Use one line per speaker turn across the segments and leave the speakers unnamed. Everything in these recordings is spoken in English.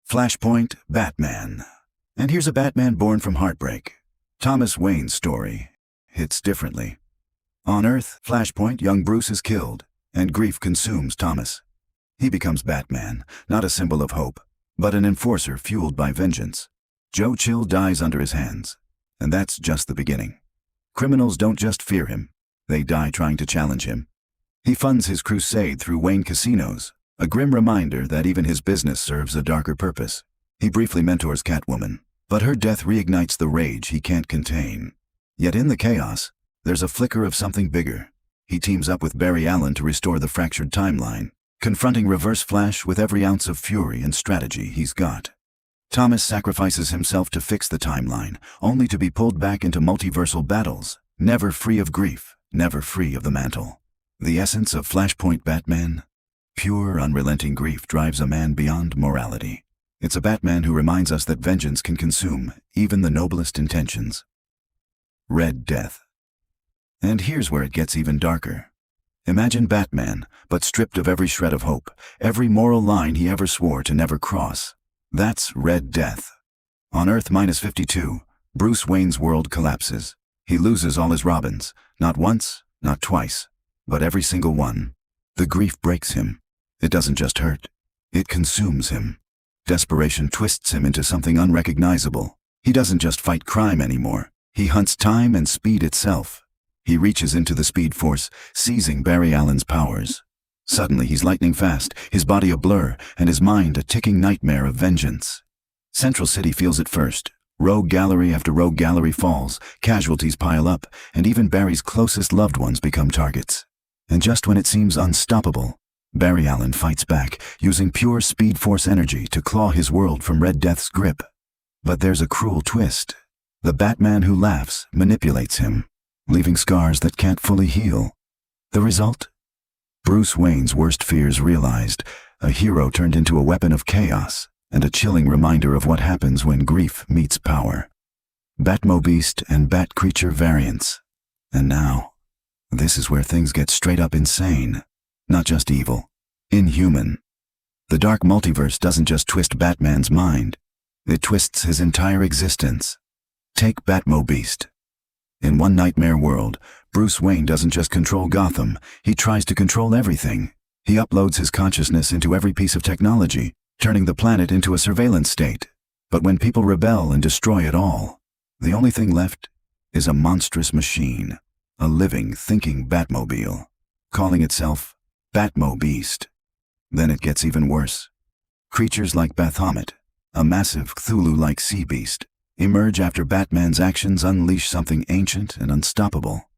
Flashpoint Batman. And here's a Batman born from heartbreak. Thomas Wayne's story hits differently. On Earth, Flashpoint, young Bruce is killed, and grief consumes Thomas. He becomes Batman, not a symbol of hope, but an enforcer fueled by vengeance. Joe Chill dies under his hands, and that's just the beginning. Criminals don't just fear him, they die trying to challenge him. He funds his crusade through Wayne casinos, a grim reminder that even his business serves a darker purpose. He briefly mentors Catwoman, but her death reignites the rage he can't contain. Yet in the chaos, there's a flicker of something bigger. He teams up with Barry Allen to restore the fractured timeline, confronting Reverse Flash with every ounce of fury and strategy he's got. Thomas sacrifices himself to fix the timeline, only to be pulled back into multiversal battles, never free of grief, never free of the mantle. The essence of Flashpoint Batman? Pure, unrelenting grief drives a man beyond morality. It's a Batman who reminds us that vengeance can consume even the noblest intentions. Red Death. And here's where it gets even darker. Imagine Batman, but stripped of every shred of hope, every moral line he ever swore to never cross. That's Red Death. On Earth -52, Bruce Wayne's world collapses. He loses all his Robins, not once, not twice, but every single one. The grief breaks him. It doesn't just hurt, it consumes him. Desperation twists him into something unrecognizable. He doesn't just fight crime anymore, he hunts time and speed itself. He reaches into the Speed Force, seizing Barry Allen's powers. Suddenly he's lightning fast, his body a blur, and his mind a ticking nightmare of vengeance. Central City feels it first. Rogue gallery after rogue gallery falls, casualties pile up, and even Barry's closest loved ones become targets. And just when it seems unstoppable, Barry Allen fights back, using pure Speed Force energy to claw his world from Red Death's grip. But there's a cruel twist. The Batman who laughs manipulates him, leaving scars that can't fully heal. The result? Bruce Wayne's worst fears realized, a hero turned into a weapon of chaos, and a chilling reminder of what happens when grief meets power. Batmobeast and Bat-Creature variants. And now, this is where things get straight up insane. Not just evil, inhuman. The dark multiverse doesn't just twist Batman's mind, it twists his entire existence. Take Batmobeast. In one nightmare world, Bruce Wayne doesn't just control Gotham, he tries to control everything. He uploads his consciousness into every piece of technology, turning the planet into a surveillance state. But when people rebel and destroy it all, the only thing left is a monstrous machine, a living, thinking Batmobile, calling itself Batmobeast. Then it gets even worse. Creatures like Baphomet, a massive Cthulhu-like sea beast, emerge after Batman's actions unleash something ancient and unstoppable.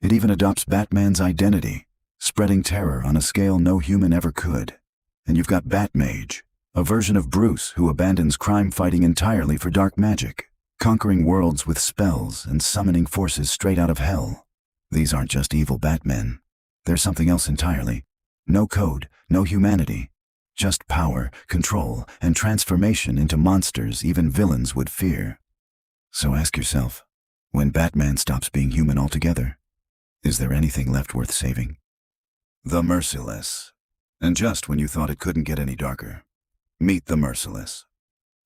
It even adopts Batman's identity, spreading terror on a scale no human ever could. And you've got Batmage, a version of Bruce who abandons crime fighting entirely for dark magic, conquering worlds with spells and summoning forces straight out of hell. These aren't just evil Batmen. There's something else entirely. No code, no humanity. Just power, control, and transformation into monsters even villains would fear. So ask yourself, when Batman stops being human altogether, is there anything left worth saving? The Merciless. And just when you thought it couldn't get any darker, meet the Merciless.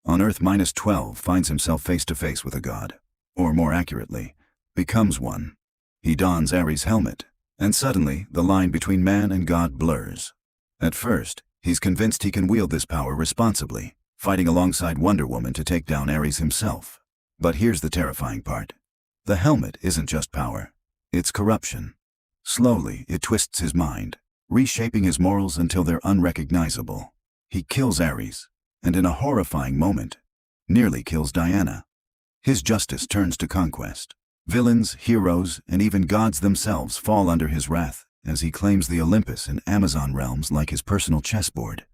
On Earth -12 finds himself face to face with a god, or more accurately, becomes one. He dons Ares' helmet, and suddenly the line between man and god blurs. At first, he's convinced he can wield this power responsibly, fighting alongside Wonder Woman to take down Ares himself. But here's the terrifying part. The helmet isn't just power, it's corruption. Slowly, it twists his mind, reshaping his morals until they're unrecognizable. He kills Ares, and in a horrifying moment, nearly kills Diana. His justice turns to conquest. Villains, heroes, and even gods themselves fall under his wrath as he claims the Olympus and Amazon realms like his personal chessboard.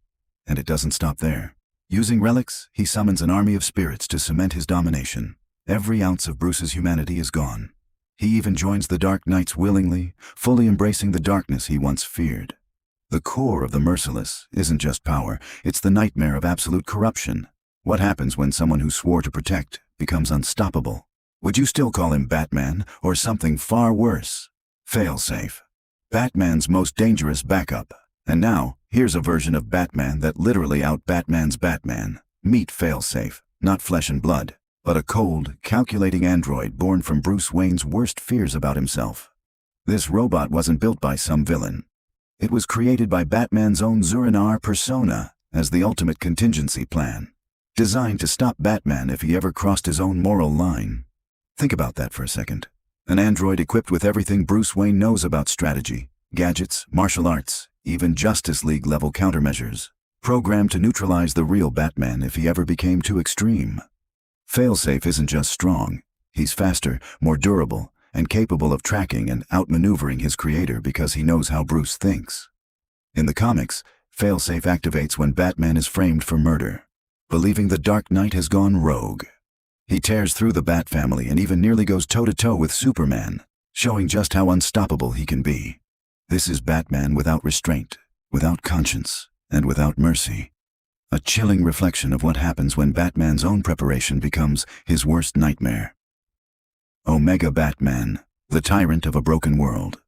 And it doesn't stop there. Using relics, he summons an army of spirits to cement his domination. Every ounce of Bruce's humanity is gone. He even joins the Dark Knights willingly, fully embracing the darkness he once feared. The core of the Merciless isn't just power, it's the nightmare of absolute corruption. What happens when someone who swore to protect becomes unstoppable? Would you still call him Batman, or something far worse? Failsafe. Batman's most dangerous backup. And now, here's a version of Batman that literally out-Batmans Batman. Meet Failsafe, not flesh and blood, but a cold, calculating android born from Bruce Wayne's worst fears about himself. This robot wasn't built by some villain. It was created by Batman's own Zur-En-Arrh persona as the ultimate contingency plan, designed to stop Batman if he ever crossed his own moral line. Think about that for a second. An android equipped with everything Bruce Wayne knows about strategy, gadgets, martial arts, even Justice League-level countermeasures, programmed to neutralize the real Batman if he ever became too extreme. Failsafe isn't just strong. He's faster, more durable, and capable of tracking and outmaneuvering his creator because he knows how Bruce thinks. In the comics, Failsafe activates when Batman is framed for murder, believing the Dark Knight has gone rogue. He tears through the Bat family and even nearly goes toe-to-toe with Superman, showing just how unstoppable he can be. This is Batman without restraint, without conscience, and without mercy. A chilling reflection of what happens when Batman's own preparation becomes his worst nightmare. Omega Batman, the tyrant of a broken world.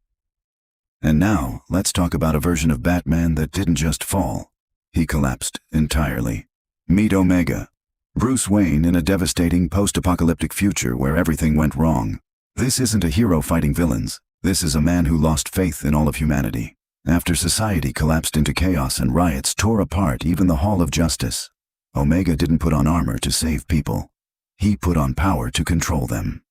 And now, let's talk about a version of Batman that didn't just fall. He collapsed entirely. Meet Omega. Bruce Wayne in a devastating post-apocalyptic future where everything went wrong. This isn't a hero fighting villains. This is a man who lost faith in all of humanity. After society collapsed into chaos and riots tore apart even the Hall of Justice, Omega didn't put on armor to save people. He put on power to control them.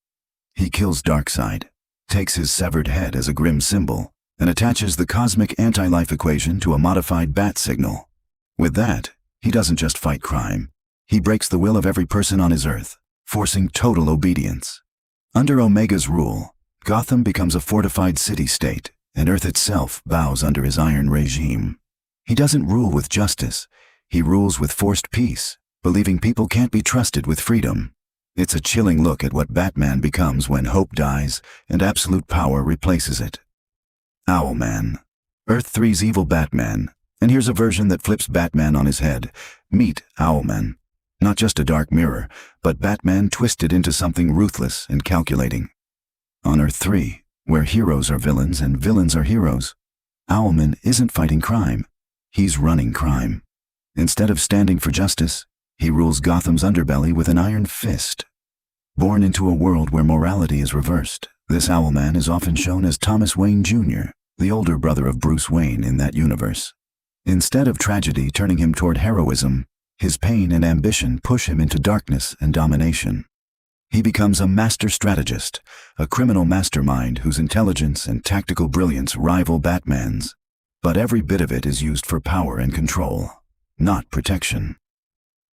He kills Darkseid, takes his severed head as a grim symbol, and attaches the cosmic anti-life equation to a modified bat signal. With that, he doesn't just fight crime. He breaks the will of every person on his Earth, forcing total obedience. Under Omega's rule, Gotham becomes a fortified city-state, and Earth itself bows under his iron regime. He doesn't rule with justice. He rules with forced peace, believing people can't be trusted with freedom. It's a chilling look at what Batman becomes when hope dies and absolute power replaces it. Owlman. Earth 3's evil Batman. And here's a version that flips Batman on his head. Meet Owlman. Not just a dark mirror, but Batman twisted into something ruthless and calculating. On Earth 3, where heroes are villains and villains are heroes, Owlman isn't fighting crime. He's running crime. Instead of standing for justice, he rules Gotham's underbelly with an iron fist. Born into a world where morality is reversed, this Owlman is often shown as Thomas Wayne Jr., the older brother of Bruce Wayne in that universe. Instead of tragedy turning him toward heroism, his pain and ambition push him into darkness and domination. He becomes a master strategist, a criminal mastermind whose intelligence and tactical brilliance rival Batman's. But every bit of it is used for power and control, not protection.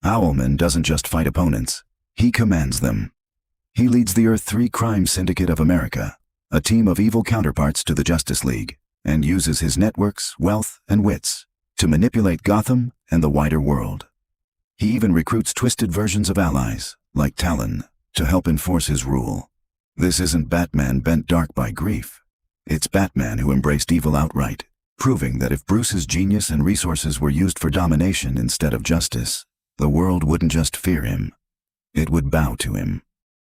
Owlman doesn't just fight opponents, he commands them. He leads the Earth 3 crime syndicate of America, a team of evil counterparts to the Justice League, and uses his networks, wealth, and wits to manipulate Gotham and the wider world. He even recruits twisted versions of allies, like Talon, to help enforce his rule. This isn't Batman bent dark by grief. It's Batman who embraced evil outright, proving that if Bruce's genius and resources were used for domination instead of justice, the world wouldn't just fear him. It would bow to him.